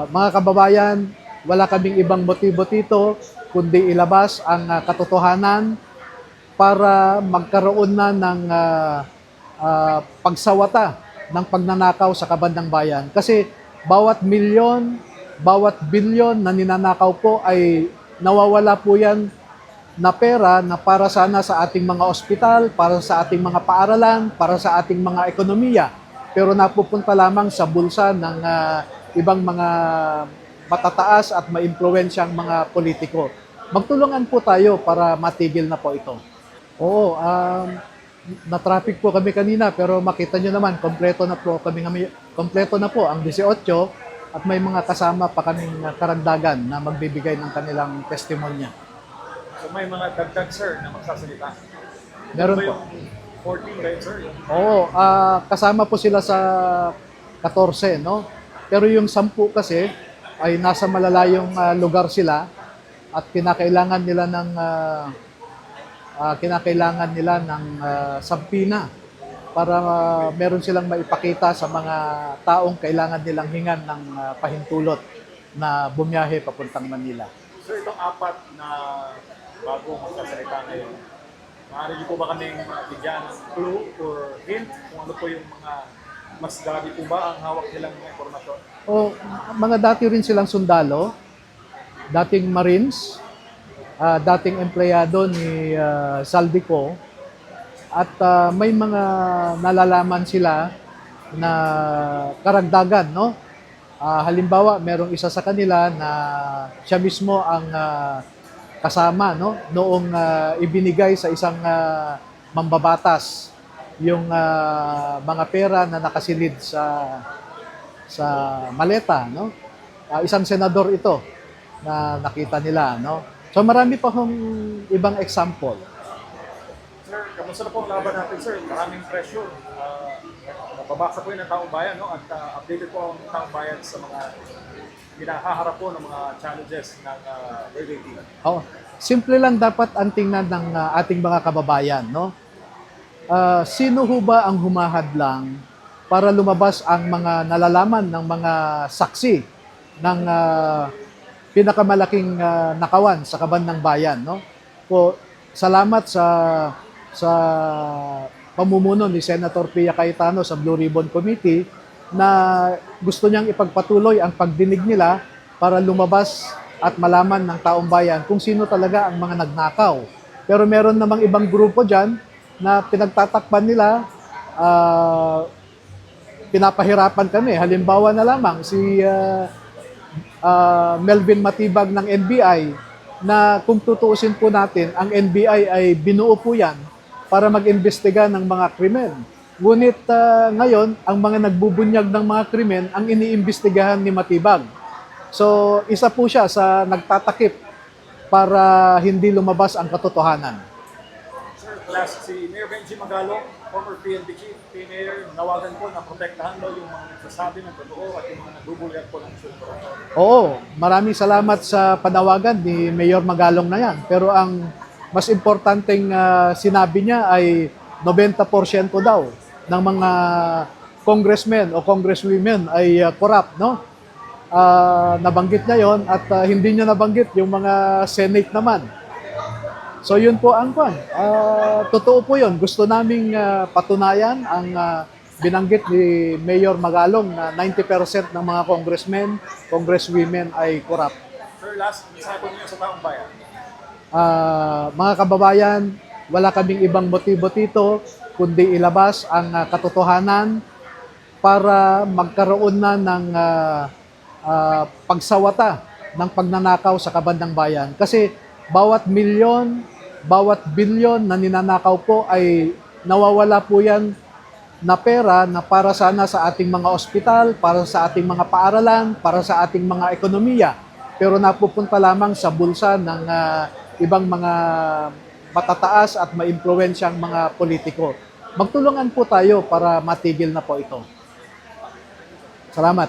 Mga kababayan, wala kaming ibang motibo dito kundi ilabas ang katotohanan para magkaroon na ng pagsawata ng pagnanakaw sa kabandang bayan. Kasi bawat milyon, bawat bilyon na ninanakaw po ay nawawala po yan na pera na para sana sa ating mga ospital, para sa ating mga paaralan, para sa ating mga ekonomiya. Pero napupunta lamang sa bulsa ng ibang mga matataas at maimpluwensyang mga politiko. Magtulungan po tayo para matigil na po ito. Oo, na-traffic po kami kanina pero makita nyo naman, kompleto na po ang 18 at may mga kasama pa kaming karagdagan na magbibigay ng kanilang testimonya. So may mga dagdag sir na magsasalita. Meron Ano ba po. yung 14 ba yun sir? Oo, kasama po sila sa 14, no? Pero yung 10 kasi ay nasa malalayong lugar sila at kinakailangan nila ng sampina para meron silang maipakita sa mga taong kailangan nilang hingan ng pahintulot na bumiyahe papuntang Manila. Sir, itong apat na bago magsasalita ngayon, maaari niyo po ba kaming bigyan ng clue or hint kung ano po yung mga mas gabi po ba ang hawak nilang mga impormasyon? O mga dati rin silang sundalo, dating Marines, dating empleyado ni Saldico at may mga nalalaman sila na karagdagan, no? Halimbawa, merong isa sa kanila na siya mismo ang kasama, no? Noong ibinigay sa isang mambabatas yung mga pera na nakasilid sa maleta, no? Isang senador ito na nakita nila, no? So marami pa hong ibang example. Sir, kamusta na po ang laban natin sir? Maraming pressure. Nababasa po yun ng taong bayan, no? At updated po ang taong bayan sa mga hinahaharap po ng mga challenges ng birthday team. Oh, simple lang dapat ang tingnan ng ating mga kababayan, no? Sino ho ba ang humahadlang para lumabas ang mga nalalaman ng mga saksi ng pinakamalaking nakawan sa kabandang bayan, no? Po, salamat sa pamumuno ni Senator Pia Cayetano sa Blue Ribbon Committee na gusto niyang ipagpatuloy ang pagdinig nila para lumabas at malaman ng taong bayan kung sino talaga ang mga nagnakaw. Pero meron namang ibang grupo dyan na pinagtatakpan nila, pinapahirapan kami. Halimbawa na lamang si Melvin Matibag ng NBI na kung tutuusin po natin, ang NBI ay binuo po yan para mag-imbestiga ng mga krimen. Ngunit ngayon, ang mga nagbubunyag ng mga krimen ang iniimbestigahan ni Matibag. So, isa po siya sa nagtatakip para hindi lumabas ang katotohanan. Sir, last si Mayor Benji Magalong, former PNP chief, Mayor, nawagan po na protektahan daw yung mga nagsasabi ng totoo at yung mga nagbubulyag po ng sulto. Oo, maraming salamat sa panawagan ni Mayor Magalong na yan. Pero ang mas importanteng sinabi niya ay 90% daw ng mga congressmen o congresswomen ay corrupt, no? Nabanggit niya yon at hindi niya nabanggit yung mga Senate naman. So yun po ang kwan. Totoo po yun. Gusto naming patunayan ang binanggit ni Mayor Magalong na 90% ng mga congressmen, congresswomen ay corrupt. Sir, last, mensahe po niyo sa taong bayan. Mga kababayan, wala kaming ibang motibo dito kundi ilabas ang katotohanan para magkaroon na ng pagsawata ng pagnanakaw sa kabandang bayan. Kasi bawat milyon, bawat bilyon na ninanakaw po ay nawawala po yan na pera na para sana sa ating mga ospital, para sa ating mga paaralan, para sa ating mga ekonomiya. Pero napupunta lamang sa bulsa ng ibang mga matataas at maimpluwensyang mga politiko. Magtulungan po tayo para matigil na po ito. Salamat.